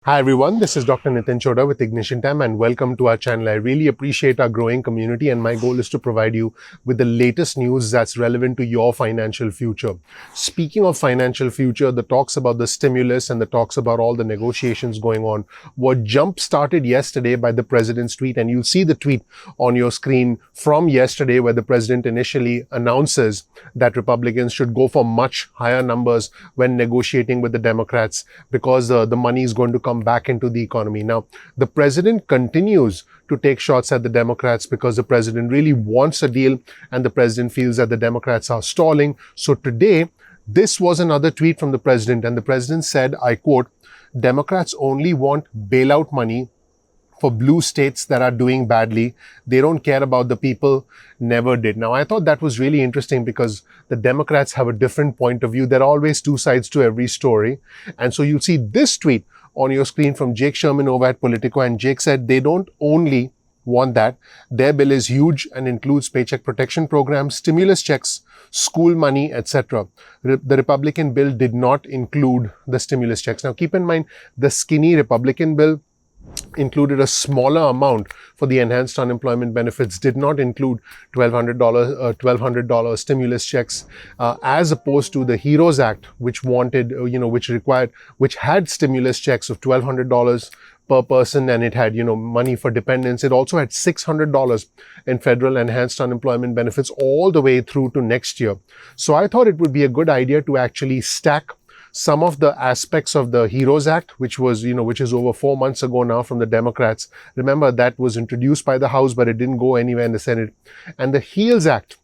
Hi everyone, this is Dr. Nitin Chhoda with Ignition Time and welcome to our channel. I really appreciate our growing community and my goal is to provide you with the latest news that's relevant to your financial future. Speaking of financial future, the talks about the stimulus and the talks about all the negotiations going on were jump-started yesterday by the president's tweet, and you'll see the tweet on your screen from yesterday where the president initially announces that Republicans should go for much higher numbers when negotiating with the Democrats because the money is going to come back into the economy. Now, the president continues to take shots at the Democrats because the president really wants a deal and the president feels that the Democrats are stalling. So today, this was another tweet from the president, and the president said, I quote, "Democrats only want bailout money for blue states that are doing badly. They don't care about the people, never did." Now, I thought that was really interesting because the Democrats have a different point of view. There are always two sides to every story. And so you'll see this tweet on your screen from Jake Sherman over at Politico. And Jake said they don't only want that. Their bill is huge and includes paycheck protection programs, stimulus checks, school money, etc. The Republican bill did not include the stimulus checks. Now, keep in mind, the skinny Republican bill included a smaller amount for the enhanced unemployment benefits, did not include $1,200 stimulus checks, as opposed to the HEROES Act, which wanted, which had stimulus checks of $1,200 per person, and it had, money for dependents. It also had $600 in federal enhanced unemployment benefits all the way through to next year. So I thought it would be a good idea to actually stack some of the aspects of the HEROES Act, which is over 4 months ago now from the Democrats. Remember, that was introduced by the House, but it didn't go anywhere in the Senate. And the HEALS Act,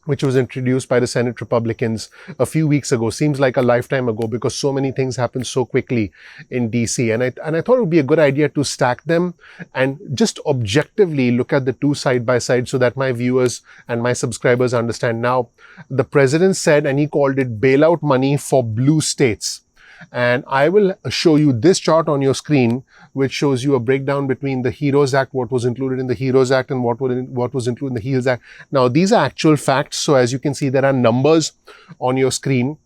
which was introduced by the Senate Republicans a few weeks ago, seems like a lifetime ago because so many things happened so quickly in DC. And I thought it would be a good idea to stack them and just objectively look at the two side by side so that my viewers and my subscribers understand. Now, the president said, and he called it bailout money for blue states. And I will show you this chart on your screen, which shows you a breakdown between the HEROES Act, what was included in the HEROES Act, and what was included in the HEALS Act. Now, these are actual facts. So as you can see, there are numbers on your screen.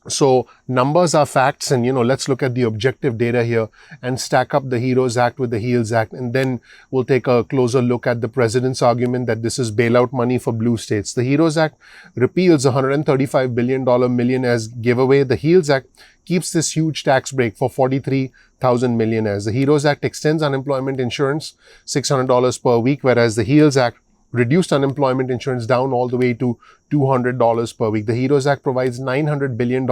So numbers are facts, and let's look at the objective data here and stack up the HEROES Act with the HEALS Act, and then we'll take a closer look at the president's argument that this is bailout money for blue states. The HEROES Act repeals $135 billion as giveaway. The HEALS Act keeps this huge tax break for 43,000 millionaires. The HEROES Act extends unemployment insurance $600 per week, whereas the HEALS Act reduced unemployment insurance down all the way to $200 per week. The HEROES Act provides $900 billion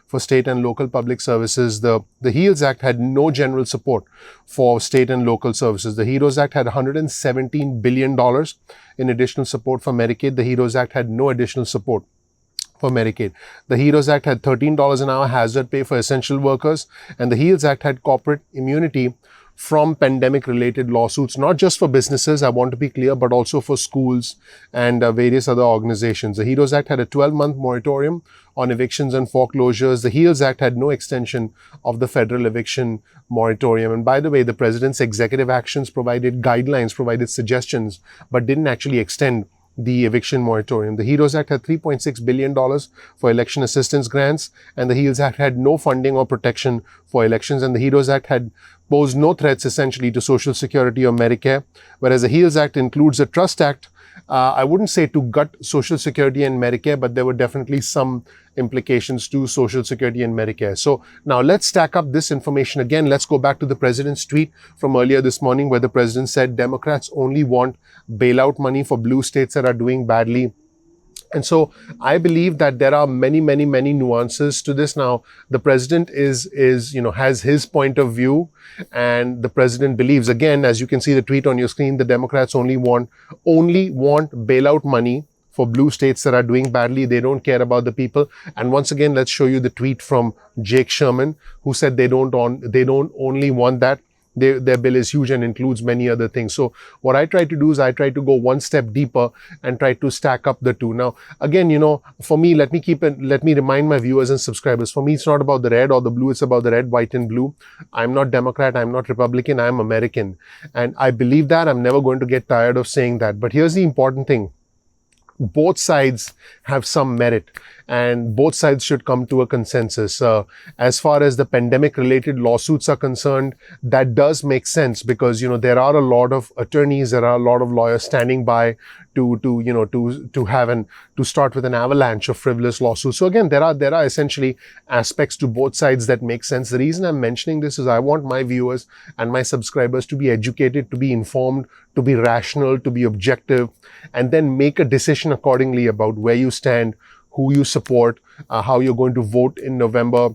for state and local public services. The HEALS Act had no general support for state and local services. The HEROES Act had $117 billion in additional support for Medicaid. The HEROES Act had no additional support for Medicaid. The HEROES Act had $13 an hour hazard pay for essential workers, and the HEALS Act had corporate immunity from pandemic-related lawsuits, not just for businesses, I want to be clear, but also for schools and various other organizations. The HEROES Act had a 12-month moratorium on evictions and foreclosures. The HEALS Act had no extension of the federal eviction moratorium. And by the way, the president's executive actions provided guidelines, provided suggestions, but didn't actually extend the eviction moratorium. The HEROES Act had $3.6 billion for election assistance grants, and the HEALS Act had no funding or protection for elections, and the HEROES Act had posed no threats essentially to Social Security or Medicare, whereas the HEALS Act includes a Trust Act. I wouldn't say to gut Social Security and Medicare, but there were definitely some implications to Social Security and Medicare. So now let's stack up this information again. Let's go back to the president's tweet from earlier this morning where the president said Democrats only want bailout money for blue states that are doing badly. And so I believe that there are many nuances to this. Now, the president has his point of view, and the president believes, again, as you can see the tweet on your screen, the Democrats only want bailout money for blue states that are doing badly. They don't care about the people. And once again, let's show you the tweet from Jake Sherman, who said they don't only want that. Their bill is huge and includes many other things. So what I try to do is I try to go one step deeper and try to stack up the two. Now, again, for me, let me remind my viewers and subscribers, for me, it's not about the red or the blue. It's about the red, white, and blue. I'm not Democrat. I'm not Republican. I'm American. And I believe that. I'm never going to get tired of saying that. But here's the important thing. both sides have some merit, and both sides should come to a consensus. As far as the pandemic-related lawsuits are concerned, that does make sense because, there are a lot of attorneys, there are a lot of lawyers standing by to start with an avalanche of frivolous lawsuits. So again, there are essentially aspects to both sides that make sense. The reason I'm mentioning this is I want my viewers and my subscribers to be educated, to be informed, to be rational, to be objective, and then make a decision accordingly about where you stand, who you support, how you're going to vote in November,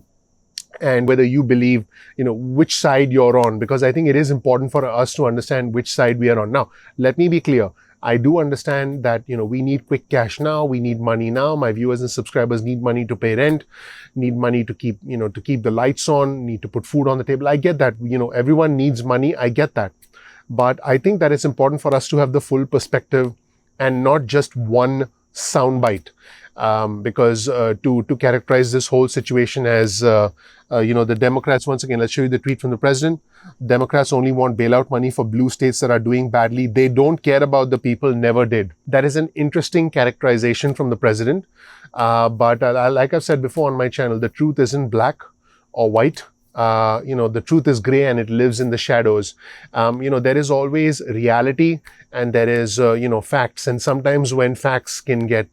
and whether you believe, which side you're on, because I think it is important for us to understand which side we are on. Now, let me be clear. I do understand that, we need quick cash now. We need money now. My viewers and subscribers need money to pay rent, need money to keep, to keep the lights on, need to put food on the table. I get that. Everyone needs money. I get that. But I think that it's important for us to have the full perspective and not just one soundbite. Because to characterize this whole situation as, the Democrats, once again, let's show you the tweet from the president. Democrats only want bailout money for blue states that are doing badly. They don't care about the people, never did. That is an interesting characterization from the president. But like I've said before on my channel, the truth isn't black or white. The truth is gray and it lives in the shadows. There is always reality and there is, facts. And sometimes when facts can get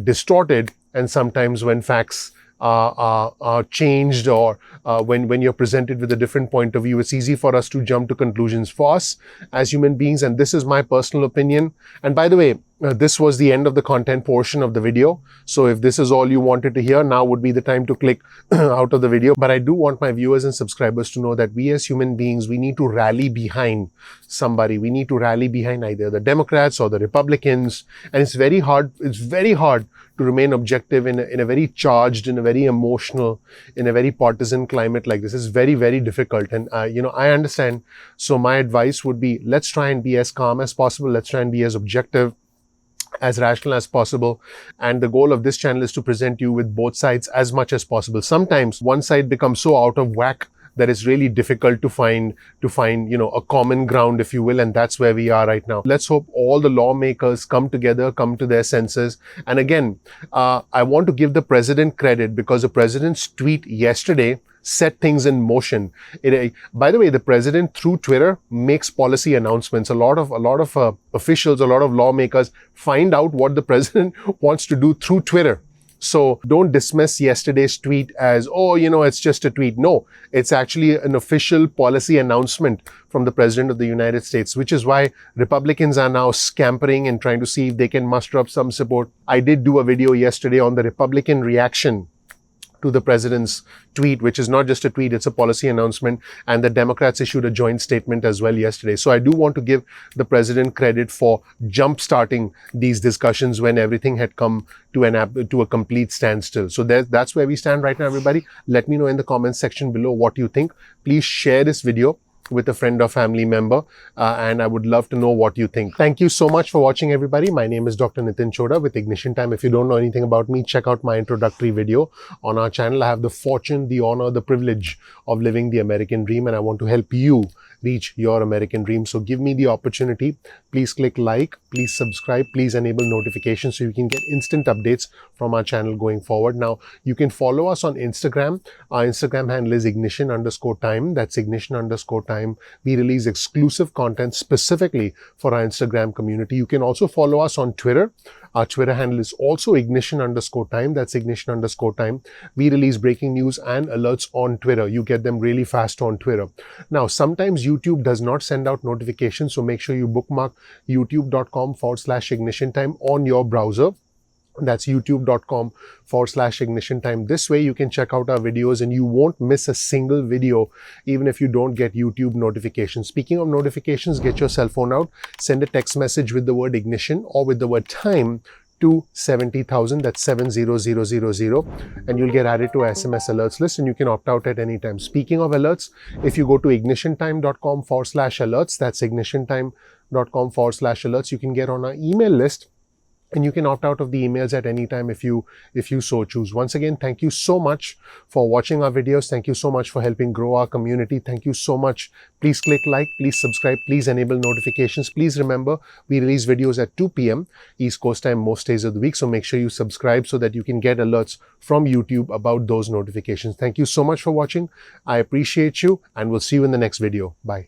distorted, and sometimes when facts are changed, or when you're presented with a different point of view, it's easy for us to jump to conclusions for us as human beings. And this is my personal opinion. And by the way, this was the end of the content portion of the video. So if this is all you wanted to hear, now would be the time to click out of the video. But I do want my viewers and subscribers to know that we as human beings, we need to rally behind somebody. We need to rally behind either the Democrats or the Republicans. And it's very hard to remain objective in a very charged, in a very emotional, in a very partisan climate like this. It's very, very difficult. And, I understand. So my advice would be, let's try and be as calm as possible. Let's try and be as objective, as rational as possible. And the goal of this channel is to present you with both sides as much as possible. Sometimes one side becomes so out of whack that it's really difficult to find, a common ground, if you will. And that's where we are right now. Let's hope all the lawmakers come together, come to their senses. And again, I want to give the president credit because the president's tweet yesterday set things in motion. By the way, the president through Twitter makes policy announcements. A lot of officials, a lot of lawmakers find out what the president wants to do through Twitter. So don't dismiss yesterday's tweet as, it's just a tweet. No, it's actually an official policy announcement from the President of the United States, which is why Republicans are now scampering and trying to see if they can muster up some support. I did do a video yesterday on the Republican reaction to the president's tweet, which is not just a tweet, it's a policy announcement. And the Democrats issued a joint statement as well yesterday. So I do want to give the president credit for jump-starting these discussions when everything had come to a complete standstill. So that's where we stand right now, everybody. Let me know in the comments section below what you think. Please share this video with a friend or family member, and I would love to know what you think. Thank you so much for watching, everybody. My name is Dr. Nitin Chhoda with Ignition Time. If you don't know anything about me, check out my introductory video on our channel. I have the fortune, the honor, the privilege of living the American dream, and I want to help you reach your American dream. So give me the opportunity. Please click like, please subscribe, please enable notifications so you can get instant updates from our channel going forward. Now, you can follow us on Instagram. Our Instagram handle is ignition_time. That's ignition_time. We release exclusive content specifically for our Instagram community. You can also follow us on Twitter. Our Twitter handle is also ignition_time. That's ignition_time. We release breaking news and alerts on Twitter. You get them really fast on Twitter. Now, sometimes YouTube does not send out notifications, so make sure you bookmark youtube.com/ignition_time on your browser. That's youtube.com/ignition time. This way you can check out our videos and you won't miss a single video, even if you don't get YouTube notifications. Speaking of notifications, get your cell phone out, send a text message with the word ignition or with the word time to 70,000, that's 70000, and you'll get added to SMS alerts list and you can opt out at any time. Speaking of alerts, if you go to ignitiontime.com/alerts, that's ignitiontime.com/alerts, you can get on our email list. and you can opt out of the emails at any time if you so choose. Once again, thank you so much for watching our videos. Thank you so much for helping grow our community. Thank you so much. Please click like, please subscribe, please enable notifications. Please remember, we release videos at 2 p.m. East Coast time most days of the week, so make sure you subscribe so that you can get alerts from YouTube about those notifications. Thank you so much for watching. I appreciate you, and we'll see you in the next video. Bye.